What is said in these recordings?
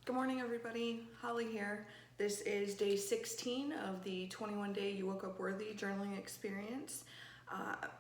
Good morning, everybody. Holly here. This is day 16 of the 21-day You Woke Up Worthy journaling experience.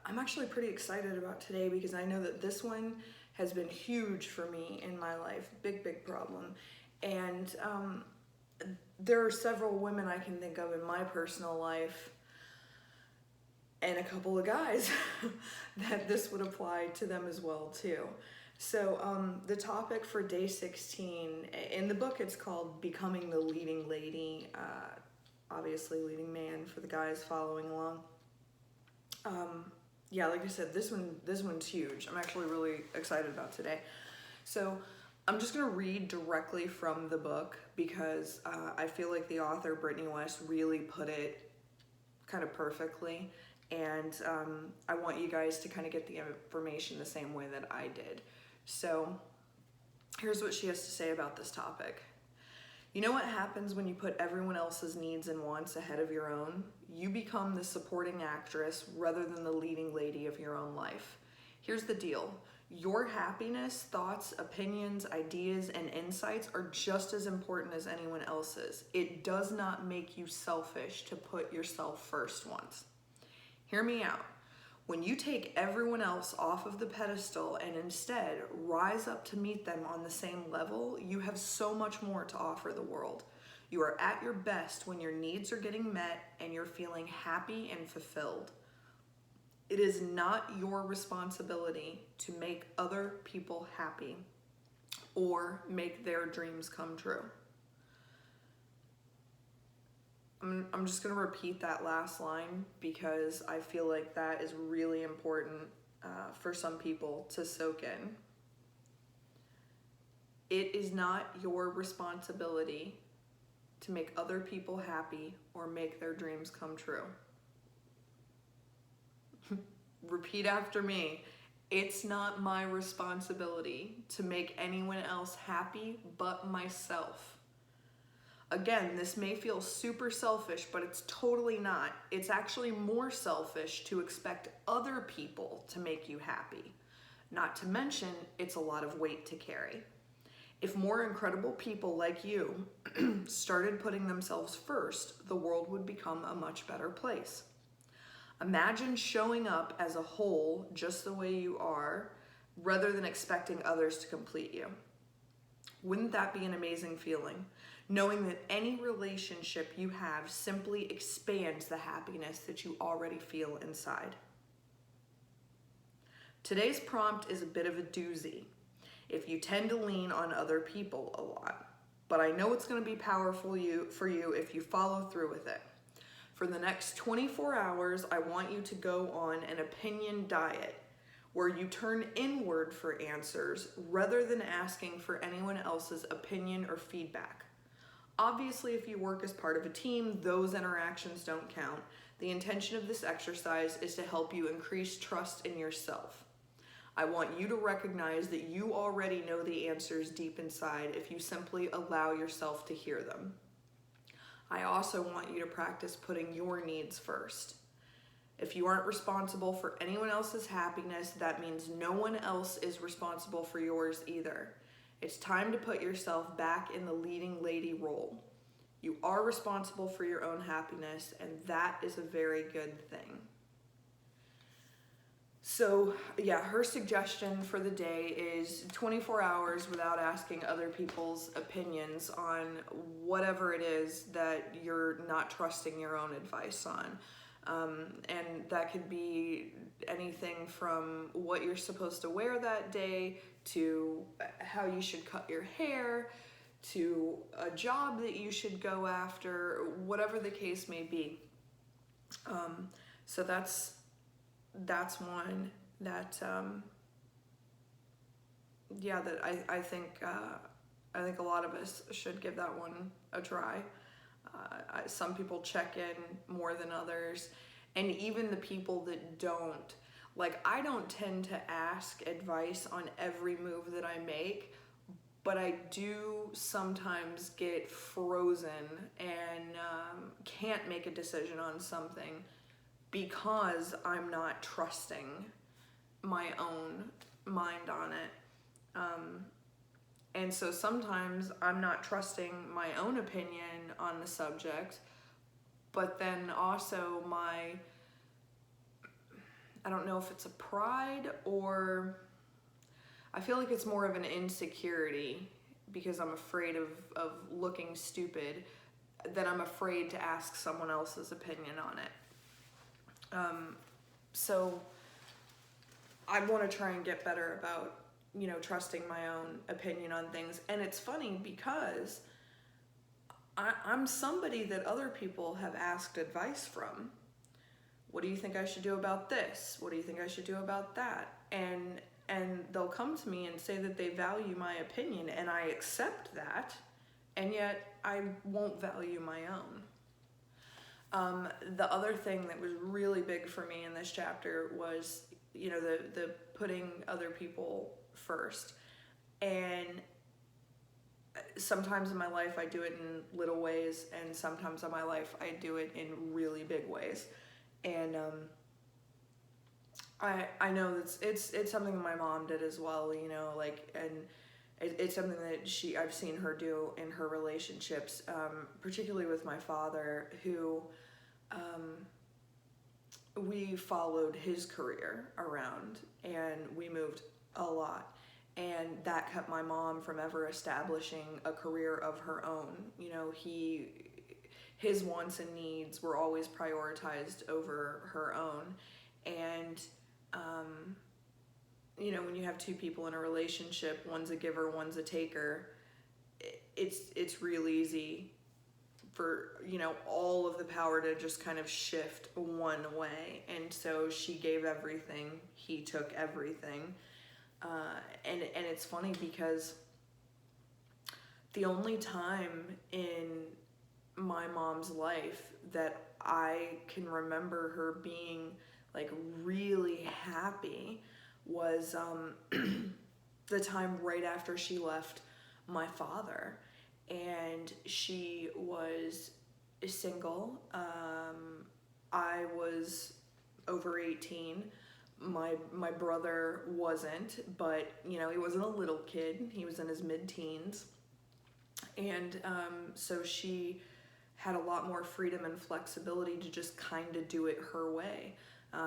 I'm actually pretty excited about today because I know that this one has been huge for me in my life. Big problem. And there are several women I can think of in my personal life and a couple of guys that this would apply to them as well too. So the topic for day 16, in the book it's called Becoming the Leading Lady, obviously leading man for the guys following along. Yeah, like I said, this one's huge. I'm actually really excited about today. So I'm just going to read directly from the book because I feel like the author, Brittany West, really put it kind of perfectly. And I want you guys to kind of get the information the same way that I did. So here's what she has to say about this topic. You know what happens when you put everyone else's needs and wants ahead of your own? You become the supporting actress rather than the leading lady of your own life. Here's the deal. Your happiness, thoughts, opinions, ideas, and insights are just as important as anyone else's. It does not make you selfish to put yourself first once. Hear me out. When you take everyone else off of the pedestal and instead rise up to meet them on the same level, you have so much more to offer the world. You are at your best when your needs are getting met and you're feeling happy and fulfilled. It is not your responsibility to make other people happy or make their dreams come true. I'm just going to repeat that last line because I feel like that is really important for some people to soak in. It is not your responsibility to make other people happy or make their dreams come true. Repeat after me. It's not my responsibility to make anyone else happy but myself. Again, this may feel super selfish, but it's totally not. It's actually more selfish to expect other people to make you happy. Not to mention, it's a lot of weight to carry. If more incredible people like you started putting themselves first, the world would become a much better place. Imagine showing up as a whole, just the way you are, rather than expecting others to complete you. Wouldn't that be an amazing feeling? Knowing that any relationship you have simply expands the happiness that you already feel inside. Today's prompt is a bit of a doozy if you tend to lean on other people a lot, but I know it's going to be powerful for you if you follow through with it. For the next 24 hours, I want you to go on an opinion diet where you turn inward for answers rather than asking for anyone else's opinion or feedback. Obviously, if you work as part of a team, those interactions don't count. The intention of this exercise is to help you increase trust in yourself. I want you to recognize that you already know the answers deep inside if you simply allow yourself to hear them. I also want you to practice putting your needs first. If you aren't responsible for anyone else's happiness, that means no one else is responsible for yours either. It's time to put yourself back in the leading lady role. You are responsible for your own happiness, and that is a very good thing. So, yeah, her suggestion for the day is 24 hours without asking other people's opinions on whatever it is that you're not trusting your own advice on. And that could be anything from what you're supposed to wear that day to how you should cut your hair to a job that you should go after, whatever the case may be. So that's one that I think a lot of us should give that one a try. Some people check in more than others, and even the people that don't. Like, I don't tend to ask advice on every move that I make, but I do sometimes get frozen and can't make a decision on something because I'm not trusting my own mind on it. And so sometimes I'm not trusting my own opinion on the subject, but then also I don't know if it's a pride, or I feel like it's more of an insecurity because I'm afraid of looking stupid, that I'm afraid to ask someone else's opinion on it. So I want to try and get better about, trusting my own opinion on things. And it's funny because I'm somebody that other people have asked advice from. What do you think I should do about this? What do you think I should do about that? And they'll come to me and say that they value my opinion, and I accept that, and yet I won't value my own. The other thing that was really big for me in this chapter was, the putting other people first. And sometimes in my life I do it in little ways, and sometimes in my life I do it in really big ways. And I know it's something my mom did as well, and it's something that I've seen her do in her relationships, particularly with my father, who we followed his career around, and we moved a lot, and that kept my mom from ever establishing a career of her own. His wants and needs were always prioritized over her own. And when you have two people in a relationship, one's a giver, one's a taker, it's real easy for all of the power to just kind of shift one way. And so she gave everything, he took everything. And it's funny because the only time in my mom's life that I can remember her being like really happy was the time right after she left my father. And she was single. I was over 18. My brother wasn't, but he wasn't a little kid. He was in his mid-teens. And so she had a lot more freedom and flexibility to just kind of do it her way.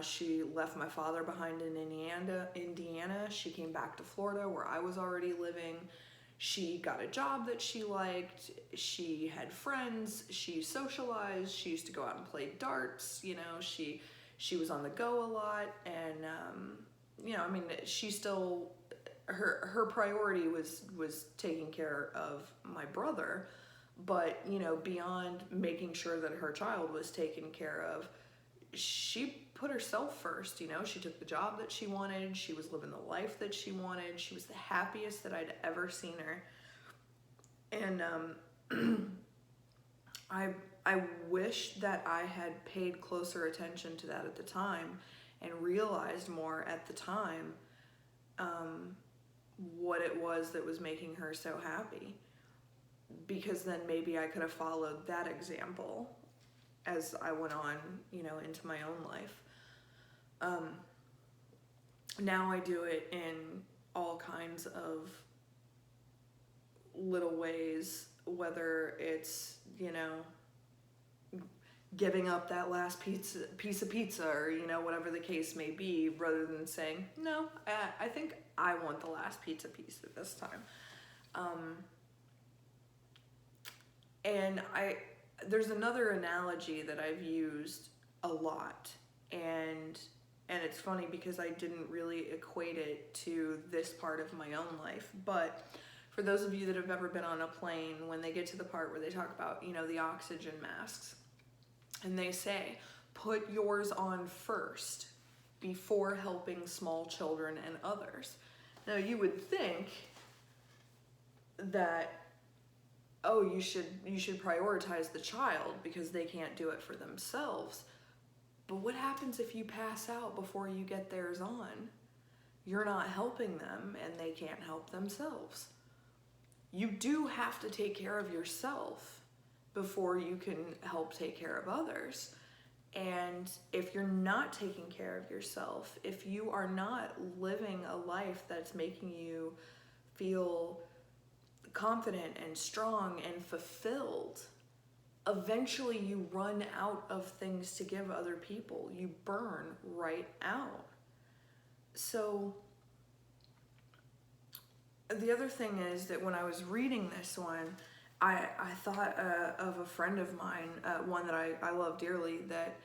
She left my father behind in Indiana. She came back to Florida, where I was already living. She got a job that she liked. She had friends. She socialized. She used to go out and play darts. She was on the go a lot. And she still, her priority was taking care of my brother. But beyond making sure that her child was taken care of, she put herself first. She took the job that she wanted. She was living the life that she wanted. She was the happiest that I'd ever seen her. And I wish that I had paid closer attention to that at the time, and realized more at the time what it was that was making her so happy. Because then maybe I could have followed that example as I went on, into my own life. Now I do it in all kinds of little ways, whether it's, giving up that last piece of pizza, or, whatever the case may be, rather than saying, no, I think I want the last pizza piece at this time. And there's another analogy that I've used a lot, and it's funny because I didn't really equate it to this part of my own life. But for those of you that have ever been on a plane, when they get to the part where they talk about, the oxygen masks, and they say, put yours on first before helping small children and others. Now, you would think that, you should prioritize the child because they can't do it for themselves. But what happens if you pass out before you get theirs on? You're not helping them, and they can't help themselves. You do have to take care of yourself before you can help take care of others. And if you're not taking care of yourself, if you are not living a life that's making you feel confident and strong and fulfilled, eventually you run out of things to give other people. You burn right out. So the other thing is that when I was reading this one, I thought of a friend of mine, one that I love dearly, that,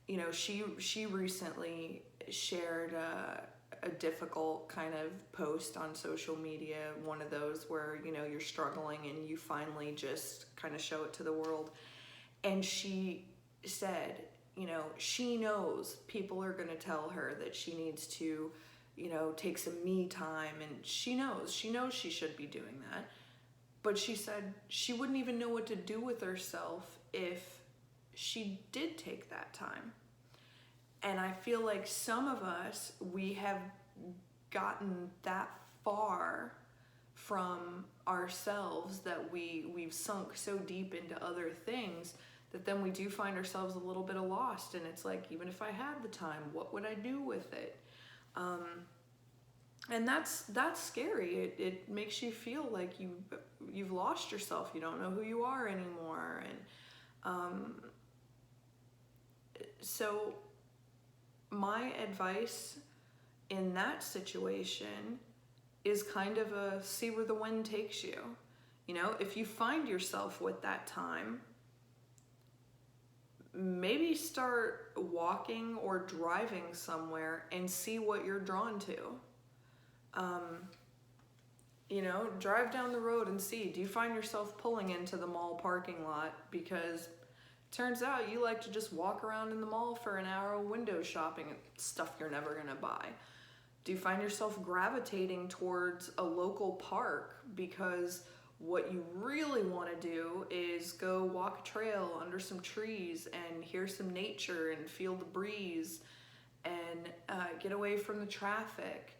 you know, she recently shared a difficult kind of post on social media, one of those where, you know, you're struggling and you finally just kind of show it to the world. And she said, you know, she knows people are going to tell her that she needs to, you know, take some me time, and she knows she should be doing that. But she said she wouldn't even know what to do with herself if she did take that time. And I feel like some of us, we have gotten that far from ourselves that we've sunk so deep into other things that then we do find ourselves a little bit lost. And it's like, even if I had the time, what would I do with it? And that's scary. It makes you feel like you've lost yourself. You don't know who you are anymore. And so my advice in that situation is kind of a see where the wind takes you. You know, if you find yourself with that time, maybe start walking or driving somewhere and see what you're drawn to. You know, drive down the road and see, do you find yourself pulling into the mall parking lot because turns out you like to just walk around in the mall for an hour window shopping at stuff you're never gonna buy? Do you find yourself gravitating towards a local park because what you really want to do is go walk a trail under some trees and hear some nature and feel the breeze and get away from the traffic?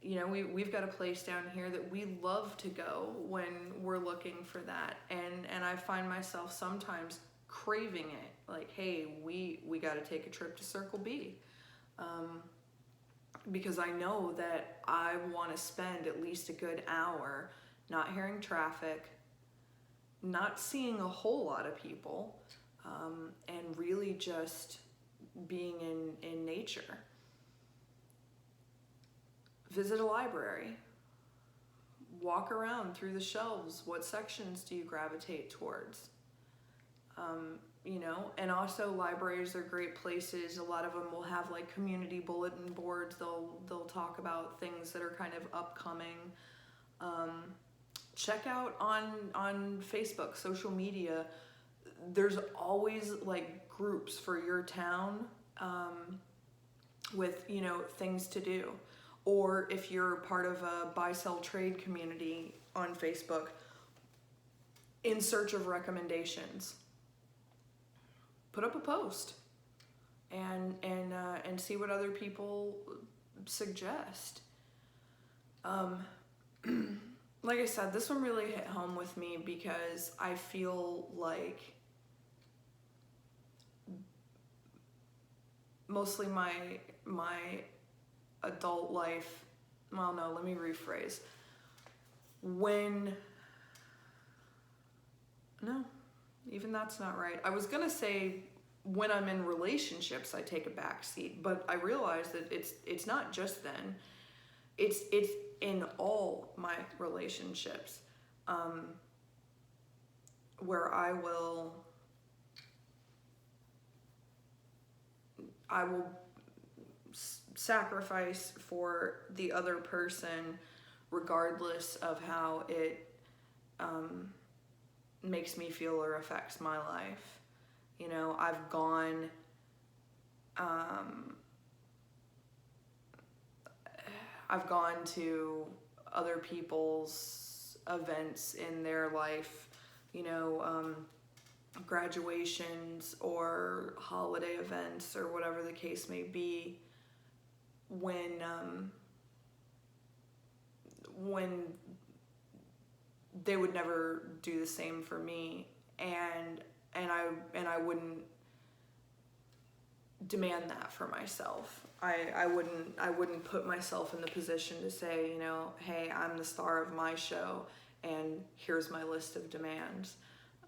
You know, we've got a place down here that we love to go when we're looking for that. And I find myself sometimes craving it. Like, hey, we got to take a trip to Circle B. Because I know that I want to spend at least a good hour not hearing traffic, not seeing a whole lot of people, and really just being in nature. Visit a library. Walk around through the shelves. What sections do you gravitate towards? You know, and also libraries are great places. A lot of them will have like community bulletin boards. They'll talk about things that are kind of upcoming. Check out on Facebook, social media. There's always like groups for your town with, you know, things to do. Or if you're part of a buy-sell trade community on Facebook, in search of recommendations, put up a post and see what other people suggest. Like I said, this one really hit home with me because I feel like mostly my adult life, well, no, let me rephrase. No, even that's not right. I was gonna say when I'm in relationships, I take a back seat, but I realize that it's not just then. It's in all my relationships, where I will sacrifice for the other person regardless of how it makes me feel or affects my life. You know, I've gone to other people's events in their life, you know, graduations or holiday events or whatever the case may be, when they would never do the same for me, and I wouldn't demand that for myself. I wouldn't put myself in the position to say, you know, hey, I'm the star of my show and here's my list of demands.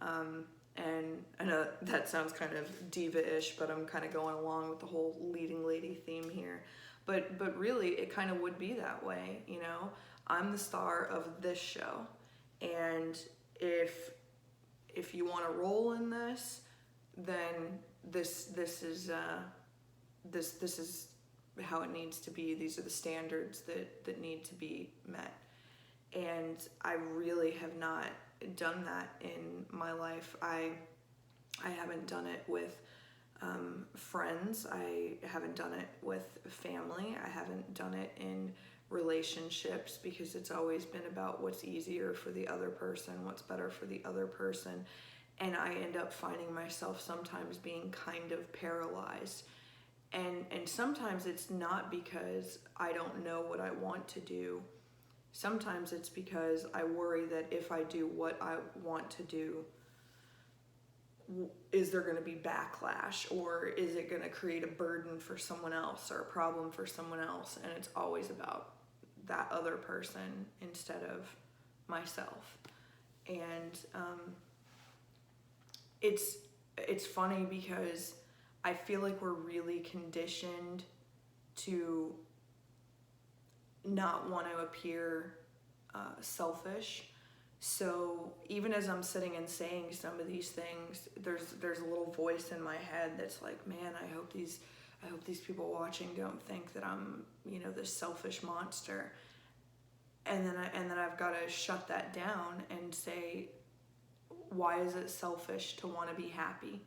And I know that sounds kind of diva-ish, but I'm kind of going along with the whole leading lady theme here. But really, it kind of would be that way, you know? I'm the star of this show, and if you want to roll in this, then this is how it needs to be. These are the standards that need to be met. And I really have not done that in my life. I haven't done it with friends. I haven't done it with family. I haven't done it in relationships, because it's always been about what's easier for the other person, what's better for the other person. And I end up finding myself sometimes being kind of paralyzed. And sometimes it's not because I don't know what I want to do. Sometimes it's because I worry that if I do what I want to do, is there going to be backlash, or is it going to create a burden for someone else or a problem for someone else? And it's always about that other person instead of myself. And it's funny because I feel like we're really conditioned to not want to appear selfish. So even as I'm sitting and saying some of these things, there's a little voice in my head that's like, man, I hope these people watching don't think that I'm, you know, this selfish monster. And then I've got to shut that down and say, why is it selfish to want to be happy?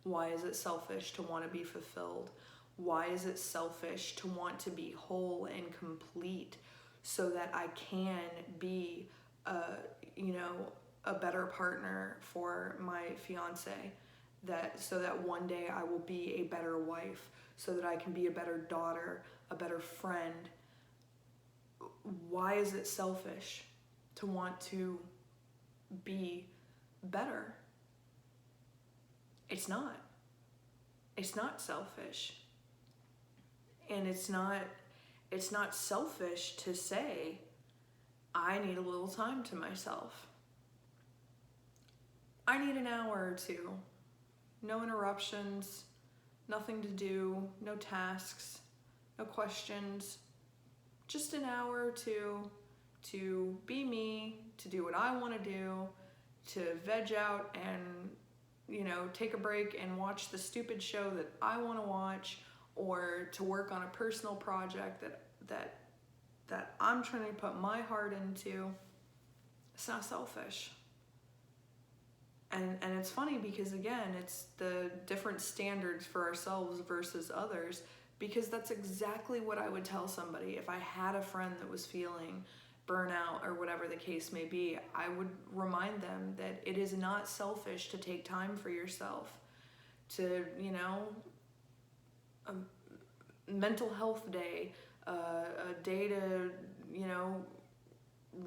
Why is it selfish to want to be fulfilled? Why is it selfish to want to be whole and complete so that I can be a better partner for my fiance, so that one day I will be a better wife, so that I can be a better daughter, a better friend? Why is it selfish to want to be better? It's not. It's not selfish. And it's not selfish to say, I need a little time to myself. I need an hour or two. No interruptions, nothing to do, no tasks, no questions. Just an hour or two to be me, to do what I want to do, to veg out and, you know, take a break and watch the stupid show that I want to watch, or to work on a personal project that I'm trying to put my heart into. It's not selfish. And it's funny because, again, it's the different standards for ourselves versus others, because that's exactly what I would tell somebody if I had a friend that was feeling burnout or whatever the case may be. I would remind them that it is not selfish to take time for yourself, to, you know, a mental health day, a day to, you know,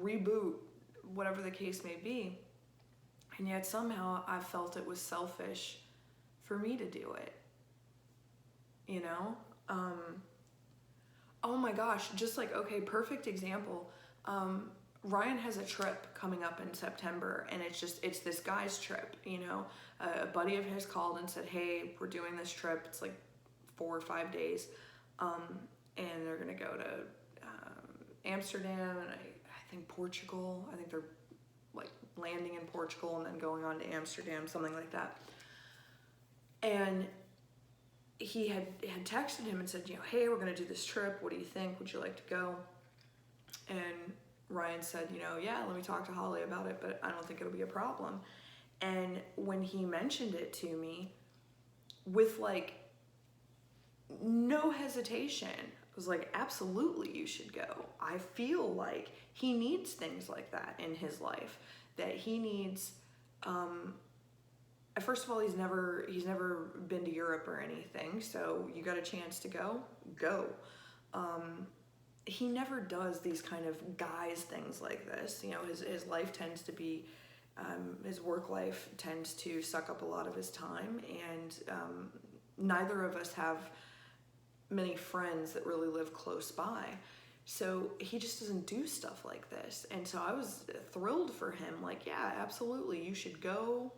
reboot, whatever the case may be. And yet somehow I felt it was selfish for me to do it, you know? Oh my gosh, just like, okay, perfect example. Ryan has a trip coming up in September, and it's this guy's trip, you know? A buddy of his called and said, hey, we're doing this trip. It's like 4 or 5 days. And they're gonna go to Amsterdam and I think Portugal. I think they're like landing in Portugal and then going on to Amsterdam, something like that. And he had texted him and said, you know, hey, we're gonna do this trip. What do you think? Would you like to go? And Ryan said, you know, yeah, let me talk to Holly about it, but I don't think it'll be a problem. And when he mentioned it to me, with like no hesitation, I was like, absolutely, you should go. I feel like he needs things like that in his life, that he needs, first of all, he's never been to Europe or anything, so you got a chance to go. He never does these kind of guys things like this. You know, his life tends to be, his work life tends to suck up a lot of his time, and neither of us have many friends that really live close by. So he just doesn't do stuff like this. And so I was thrilled for him. Like, yeah, absolutely. You should go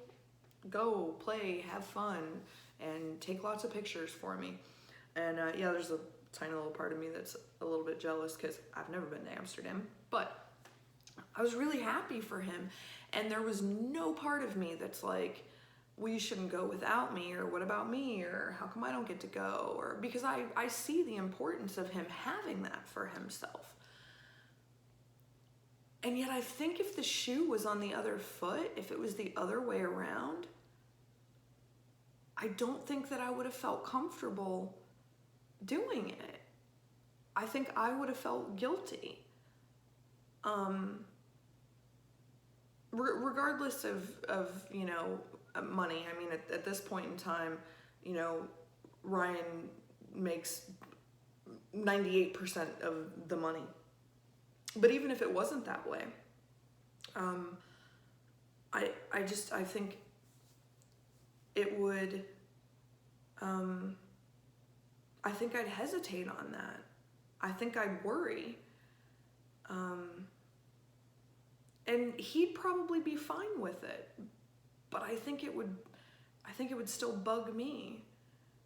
play, have fun, and take lots of pictures for me. And yeah, there's a tiny little part of me that's a little bit jealous because I've never been to Amsterdam, but I was really happy for him. And there was no part of me that's like, well, you shouldn't go without me, or what about me, or how come I don't get to go, or because I see the importance of him having that for himself. And yet I think if the shoe was on the other foot, if it was the other way around, I don't think that I would have felt comfortable doing it. I think I would have felt guilty. Regardless of money. I mean, at this point in time, Ryan makes 98% of the money. But even if it wasn't that way, I think it would, I think I'd hesitate on that. I think I'd worry. And he'd probably be fine with it, but I think it would still bug me.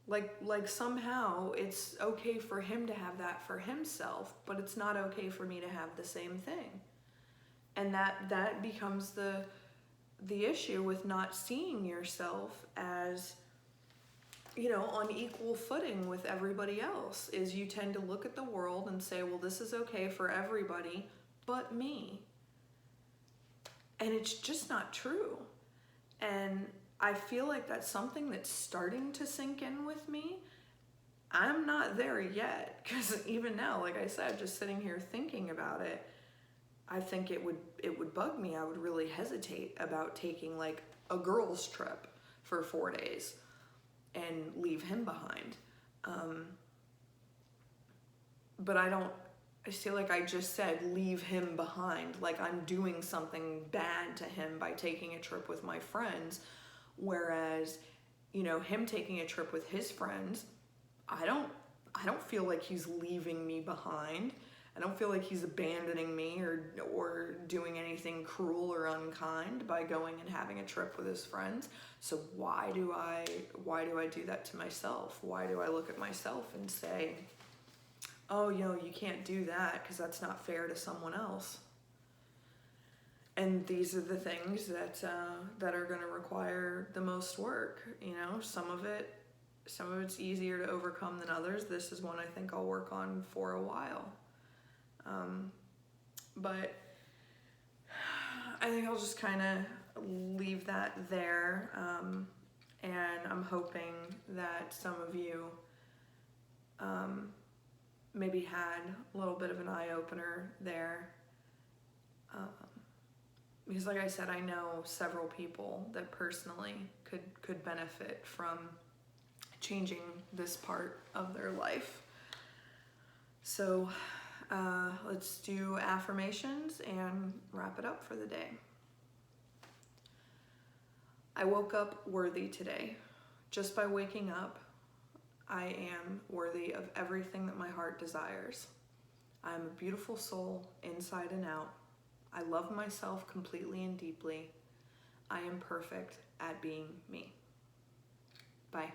Like somehow it's okay for him to have that for himself, but it's not okay for me to have the same thing. And that becomes the issue with not seeing yourself as, on equal footing with everybody else, is you tend to look at the world and say, well, this is okay for everybody but me. And it's just not true. And I feel like that's something that's starting to sink in with me. I'm not there yet, because even now, like I said, just sitting here thinking about it, I think it would bug me. I would really hesitate about taking like a girls' trip for 4 days and leave him behind. But I feel like I just said leave him behind, like I'm doing something bad to him by taking a trip with my friends, whereas, him taking a trip with his friends, I don't feel like he's leaving me behind. I don't feel like he's abandoning me or doing anything cruel or unkind by going and having a trip with his friends. So why do I do that to myself? Why do I look at myself and say, oh, you can't do that because that's not fair to someone else? And these are the things that are going to require the most work. Some of it's easier to overcome than others. This is one I think I'll work on for a while. But I think I'll just kind of leave that there. And I'm hoping that some of you maybe had a little bit of an eye-opener there. Because like I said, I know several people that personally could benefit from changing this part of their life. So let's do affirmations and wrap it up for the day. I woke up worthy today. Just by waking up, I am worthy of everything that my heart desires. I am a beautiful soul inside and out. I love myself completely and deeply. I am perfect at being me. Bye.